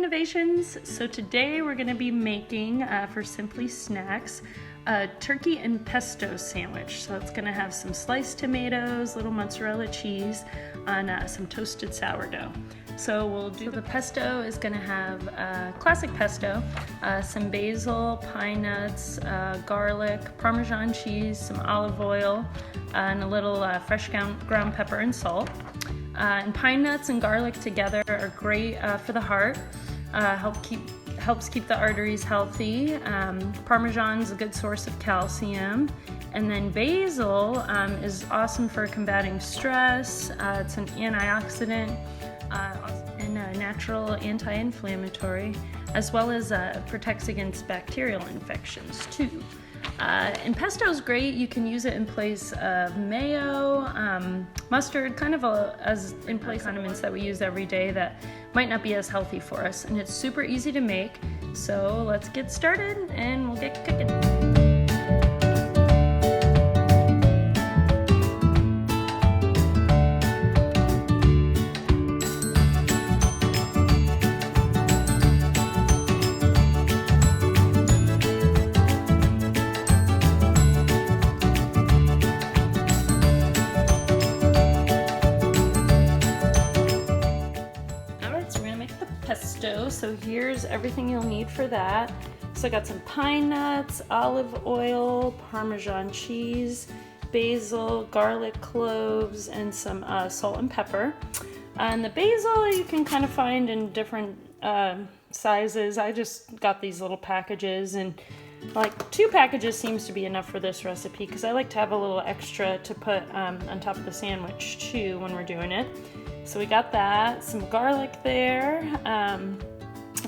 Innovations. So today we're going to be making for Simply Snacks a turkey and pesto sandwich. So it's going to have some sliced tomatoes, little mozzarella cheese, on some toasted sourdough. So we'll do the pesto is going to have classic pesto, some basil, pine nuts, garlic, Parmesan cheese, some olive oil, and a little fresh ground pepper and salt. And pine nuts and garlic together are great for the heart. Helps keep the arteries healthy. Parmesan is a good source of calcium. And then basil is awesome for combating stress. It's an antioxidant and a natural anti-inflammatory, as well as protects against bacterial infections too. And pesto is great. You can use it in place of mayo, mustard, kind of as in place condiments that we use every day that might not be as healthy for us. And it's super easy to make. So let's get started and we'll get cooking. Pesto, so here's everything you'll need for that. So I got some pine nuts, olive oil, Parmesan cheese, basil, garlic cloves, and some salt and pepper. And the basil you can kind of find in different sizes. I just got these little packages, and like 2 packages seems to be enough for this recipe because I like to have a little extra to put on top of the sandwich too when we're doing it. So we got that, some garlic there, and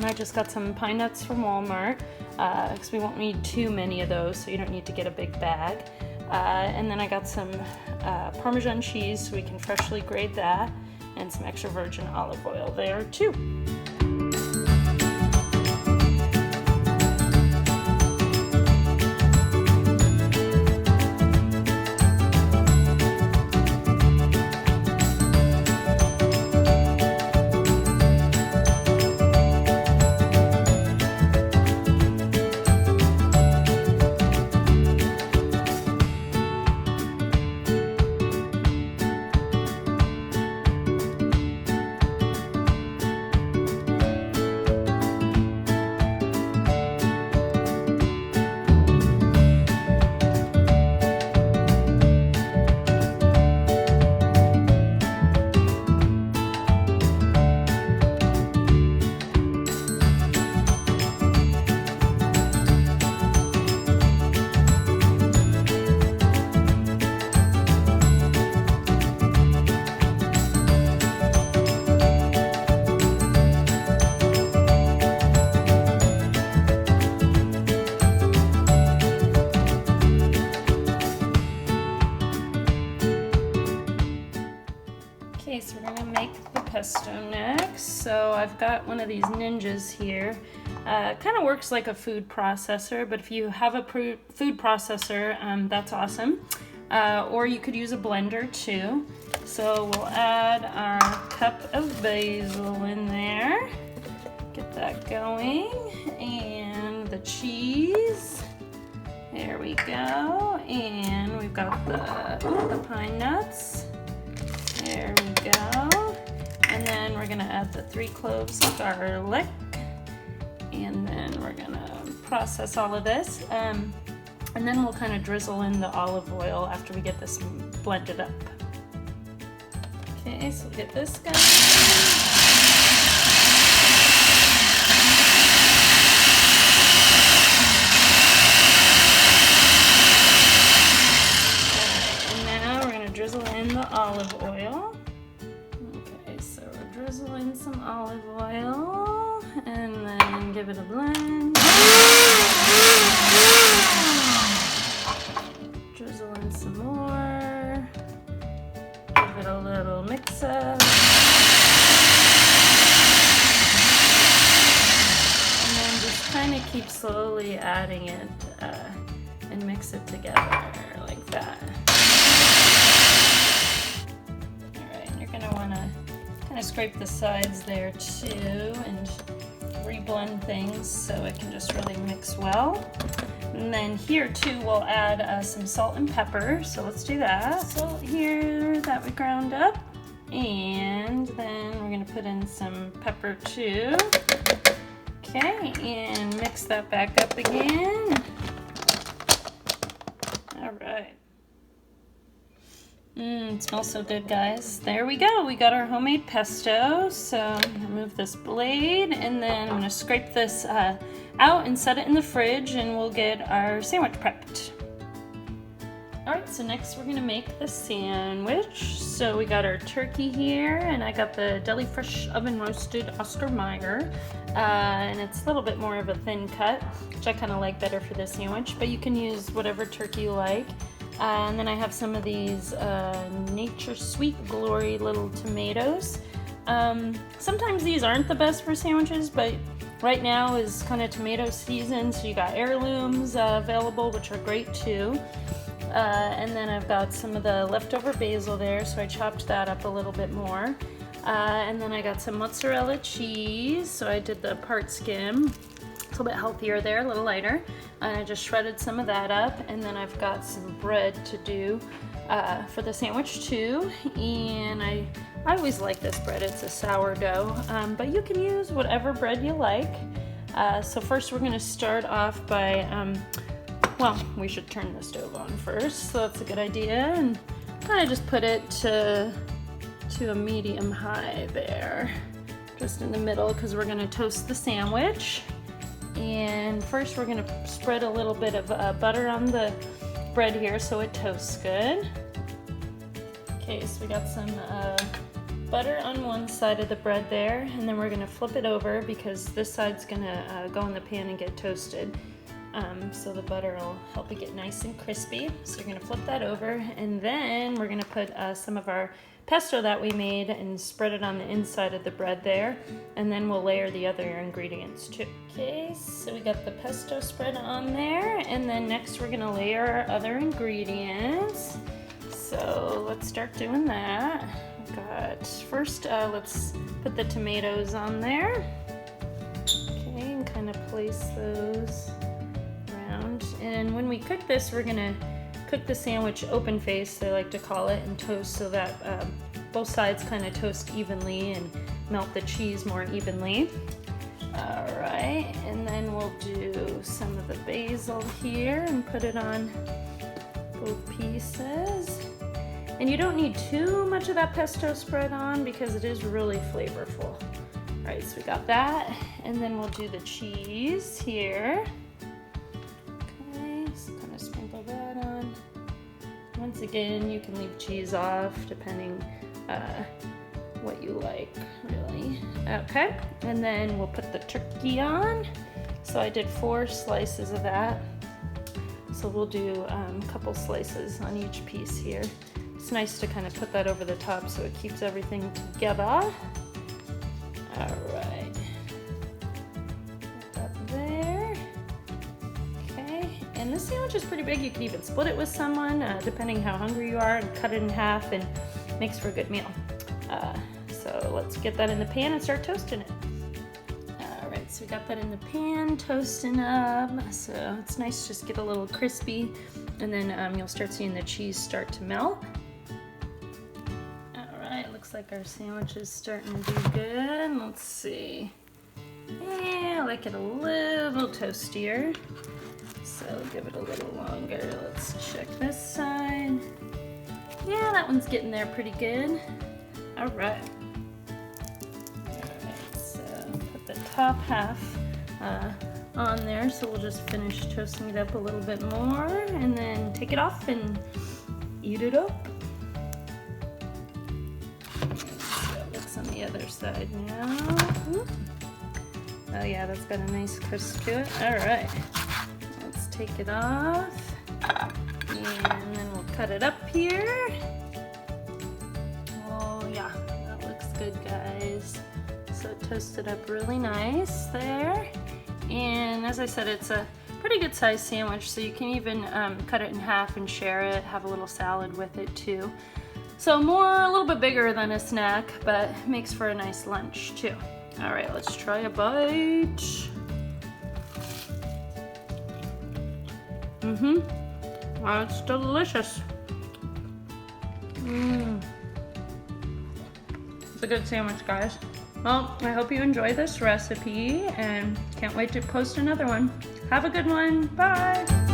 I just got some pine nuts from Walmart because we won't need too many of those, so you don't need to get a big bag. And then I got some Parmesan cheese so we can freshly grate that, and some extra virgin olive oil there too. Okay, so we're gonna make the pesto next. So I've got one of these Ninjas here. Kind of works like a food processor, but if you have a food processor, that's awesome. Or you could use a blender too. So we'll add our cup of basil in there. Get that going. And the cheese. There we go. And we've got the pine nuts. There we go. And then we're gonna add the 3 cloves of garlic. And then we're gonna process all of this. And then we'll kind of drizzle in the olive oil after we get this blended up. Okay, so we'll get this going. Drizzle in the olive oil. Okay, so we'll drizzle in some olive oil and then give it a blend. Drizzle in some more. Give it a little mix up. And then just kind of keep slowly adding it and mix it together like that. Alright, you're going to want to kind of scrape the sides there too and blend things so it can just really mix well. And then here too, we'll add some salt and pepper. So let's do that. Salt here that we ground up. And then we're gonna put in some pepper too. Okay, and mix that back up again. All right. It smells so good, guys. There we go. We got our homemade pesto. So I'm gonna remove this blade, and then I'm gonna scrape this out and set it in the fridge, and we'll get our sandwich prepped. All right, so next we're gonna make the sandwich. So we got our turkey here, and I got the Deli Fresh oven roasted Oscar Mayer, and it's a little bit more of a thin cut, which I kind of like better for this sandwich, but you can use whatever turkey you like. And then I have some of these Nature Sweet Glory little tomatoes. Sometimes these aren't the best for sandwiches, but right now is kind of tomato season, so you got heirlooms available, which are great too. And then I've got some of the leftover basil there, so I chopped that up a little bit more. And then I got some mozzarella cheese, so I did the part skim. A little bit healthier there, a little lighter. And I just shredded some of that up, and then I've got some bread to do for the sandwich too. And I always like this bread, it's a sourdough, but you can use whatever bread you like. So first we're gonna start off by, well, we should turn the stove on first, so that's a good idea, and kind of just put it to a medium high there, just in the middle, because we're gonna toast the sandwich. And first we're gonna spread a little bit of butter on the bread here so it toasts good. Okay, so we got some butter on one side of the bread there, and then we're gonna flip it over because this side's gonna go in the pan and get toasted. So the butter will help it get nice and crispy. So you're gonna flip that over, and then we're gonna put some of our pesto that we made and spread it on the inside of the bread there, and then we'll layer the other ingredients too. Okay, so we got the pesto spread on there, and then next we're gonna layer our other ingredients. So let's start doing that. First, let's put the tomatoes on there. Okay, and kind of place those around. And when we cook this, we're gonna cook the sandwich open face, they like to call it, and toast so that both sides kind of toast evenly and melt the cheese more evenly. All right, and then we'll do some of the basil here and put it on both pieces. And you don't need too much of that pesto spread on because it is really flavorful. All right, so we got that, and then we'll do the cheese here. Okay, so kind of sprinkle that on. Once again, you can leave cheese off depending what you like, really. Okay, and then we'll put the turkey on. So I did 4 slices of that. So we'll do a couple slices on each piece here. It's nice to kind of put that over the top so it keeps everything together. All right, put that there. Okay, and this sandwich is pretty big. You can even split it with someone, depending how hungry you are, and cut it in half, and makes for a good meal. So let's get that in the pan and start toasting it. All right, so we got that in the pan, toasting up. So it's nice to just get a little crispy, and then you'll start seeing the cheese start to melt. Looks like our sandwich is starting to do good. Let's see. Yeah, I like it a little toastier. So give it a little longer. Let's check this side. Yeah, that one's getting there pretty good. All right. So put the top half on there. So we'll just finish toasting it up a little bit more and then take it off and eat it up. On the other side now. Oh yeah, that's got a nice crisp to it. All right, let's take it off, and then we'll cut it up here. Oh yeah, that looks good, guys. So it toasted up really nice there. And as I said, it's a pretty good sized sandwich, so you can even cut it in half and share it, have a little salad with it too. So a little bit bigger than a snack, but makes for a nice lunch too. All right, let's try a bite. Wow, it's delicious. It's a good sandwich, guys. Well, I hope you enjoy this recipe and can't wait to post another one. Have a good one. Bye.